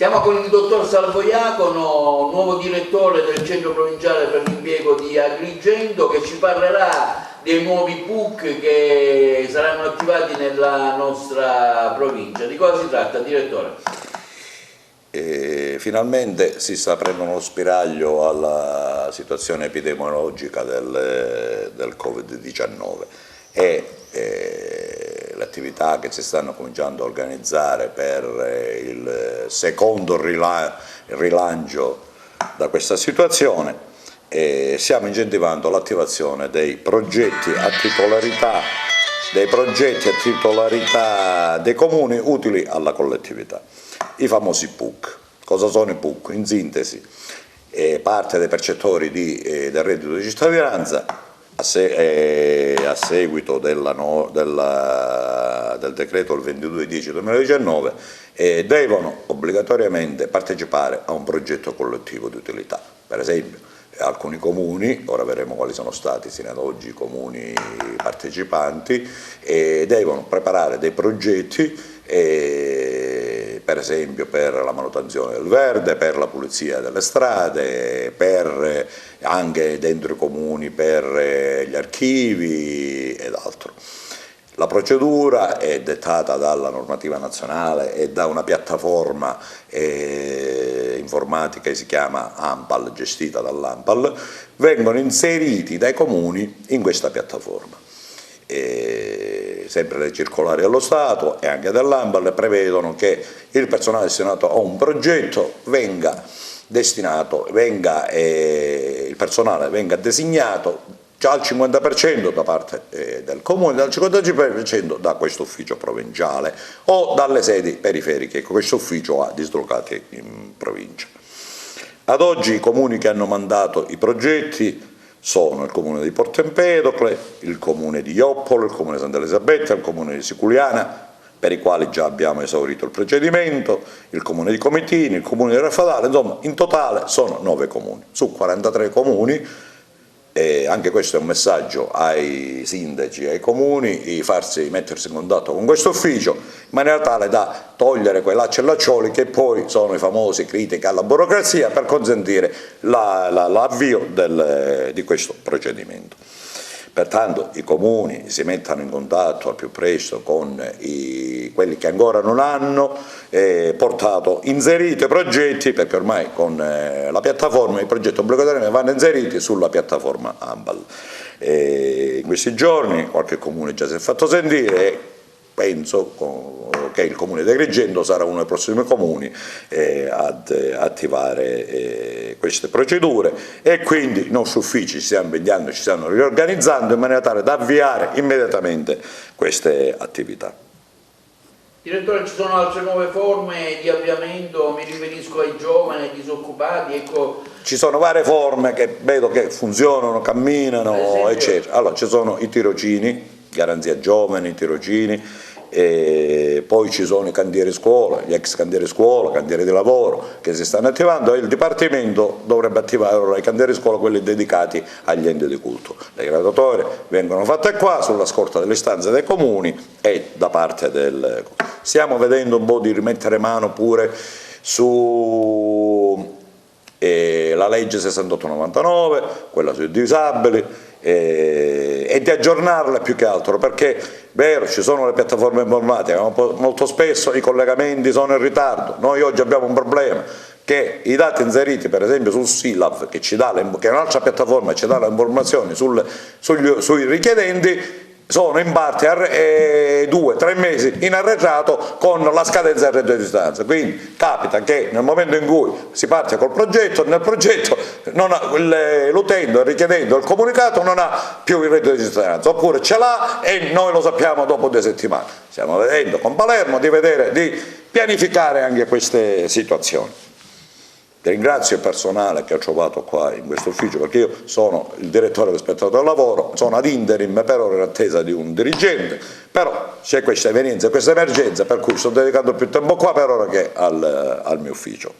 Siamo con il dottor Salvo Iacono, nuovo direttore del Centro Provinciale per l'Impiego di Agrigento, che ci parlerà dei nuovi PUC che saranno attivati nella nostra provincia. Di cosa si tratta, direttore? Finalmente si sta prendendo uno spiraglio alla situazione epidemiologica del Covid-19 e le attività che si stanno cominciando a organizzare per il secondo rilancio da questa situazione, stiamo incentivando l'attivazione dei progetti a titolarità dei comuni utili alla collettività, i famosi PUC. Cosa sono i PUC? In sintesi, parte dei percettori del reddito di cittadinanza a seguito del decreto il 22/10/2019 devono obbligatoriamente partecipare a un progetto collettivo di utilità. Per esempio, alcuni comuni, ora vedremo quali sono stati sino ad oggi i comuni partecipanti, devono preparare dei progetti per esempio per la manutenzione del verde, per la pulizia delle strade, anche dentro i comuni per gli archivi ed altro. La procedura è dettata dalla normativa nazionale e da una piattaforma informatica che si chiama ANPAL, gestita dall'ANPAL. Vengono inseriti dai comuni in questa piattaforma. Sempre le circolari dello Stato e anche dell'ANPAL prevedono che il personale destinato a un progetto il personale venga designato già al 50% da parte del comune, dal 55% da questo ufficio provinciale o dalle sedi periferiche che questo ufficio ha dislocate in provincia. Ad oggi i comuni che hanno mandato i progetti sono il comune di Porto Empedocle, il comune di Ioppolo, il comune di Santa Elisabetta, il comune di Siculiana, per i quali già abbiamo esaurito il procedimento, il comune di Comitini, il comune di Raffadale, insomma in totale sono 9 comuni, su 43 comuni. Anche questo è un messaggio ai sindaci e ai comuni di mettersi in contatto con questo ufficio in maniera tale da togliere quei lacci e laccioli che poi sono i famosi critiche alla burocrazia per consentire l'avvio di questo procedimento. Pertanto i comuni si mettano in contatto al più presto con quelli che ancora non hanno inserito i progetti, perché ormai con la piattaforma i progetti obbligatoriamente vanno inseriti sulla piattaforma ANPAL. In questi giorni qualche comune già si è fatto sentire e penso che il comune di Agrigento sarà uno dei prossimi comuni ad attivare queste procedure e quindi i nostri uffici si stanno impegnando, ci stanno riorganizzando in maniera tale da avviare immediatamente queste attività. Direttore, ci sono altre nuove forme di avviamento, mi riferisco ai giovani, ai disoccupati, ecco. Ci sono varie forme che vedo che funzionano, camminano, eccetera. Allora, ci sono i tirocini, garanzia giovani, tirocini, e poi ci sono i cantieri scuola, gli ex cantieri scuola, cantieri di lavoro che si stanno attivando e il Dipartimento dovrebbe attivare ora i cantieri scuola, quelli dedicati agli enti di culto. Le graduatorie vengono fatte qua sulla scorta delle istanze dei comuni e da parte del... Stiamo vedendo un po' di rimettere mano pure su la legge 6899, quella sui disabili, e di aggiornarla più che altro, perché vero ci sono le piattaforme informatiche, ma molto spesso i collegamenti sono in ritardo. Noi oggi abbiamo un problema che i dati inseriti per esempio sul SILAV, che è un'altra piattaforma che ci dà le informazioni sui richiedenti, sono in parte 2-3 mesi in arretrato con la scadenza del reddito di cittadinanza. Quindi capita che nel momento in cui si parte col progetto, nel progetto l'utente, il richiedente, il comunicato non ha più il reddito di cittadinanza, oppure ce l'ha e noi lo sappiamo dopo 2 settimane. Stiamo vedendo con Palermo di pianificare anche queste situazioni. Ringrazio il personale che ho trovato qua in questo ufficio, perché io sono il direttore dell'Ispettorato del Lavoro, sono ad interim per ora in attesa di un dirigente, però c'è questa evenienza, questa emergenza, per cui sto dedicando più tempo qua per ora che al mio ufficio.